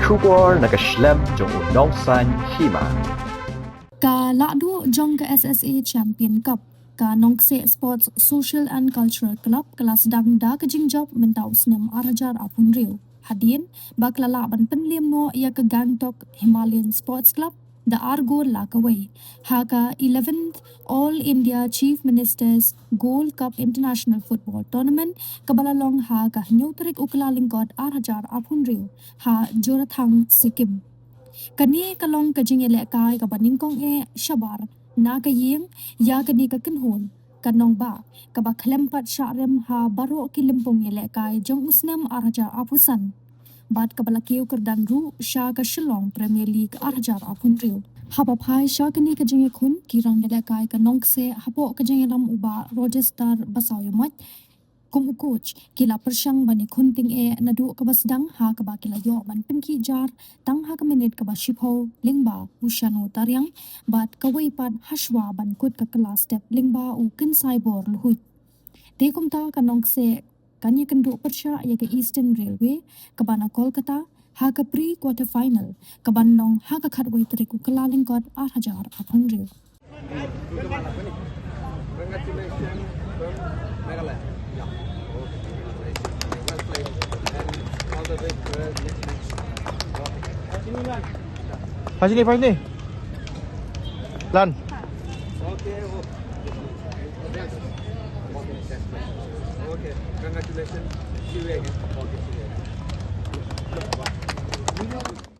Shubor nakaslem jong Nongkseh Hima. Ka lakdu jong ke SSA Champion Cup ka Nongkseh Sports Social and Cultural Club kelas dang da ke jingjop mentau senam arajar apun riu. Hadin bak lalaban Pynliem no ia ke Gangtok Himalayan Sports Club da Argo Lakaway. Haka 11th All India Chief Ministers Gold Cup International Football Tournament kabalalong ha ka nyutrik uklalingkot arajar apun riu ha Jorathang Sikkim. Kani kalong kajing kai ka baningkong shabar na kaying ya kani ka kinhon kanong ba ka ba klempat syarem ha baro kilimpong kai jong usnam araja apusan bat ka balakiu kerdan ru sya ka shillong Premier League arajar apun riu haba phai sya kani kajing khun kirang kai ka Nongkseh hapo kajing lam uba Rochester basayomat kum coach kila persyang bani kunting nadu ka basdang ha ka ba kila yo ban pinki jar tang ha ka minute ka ba shipho lingba ushano taryang bat ka weipat hashwa ban kut ka kelas step lingba u kin cyber luhut te kum ta ka Nongkseh kanya kendu persya ya ke Eastern Railway ka bana Kolkata ha ka pre quarter final ka bandong ha ka khatwai triku kalaling kot 8000 apun riu. Congratulations from Meghalaya. Yeah. Well played. And all the best for next match. Sini. Lan. Okay. Okay. Congratulations. See you again. Okay.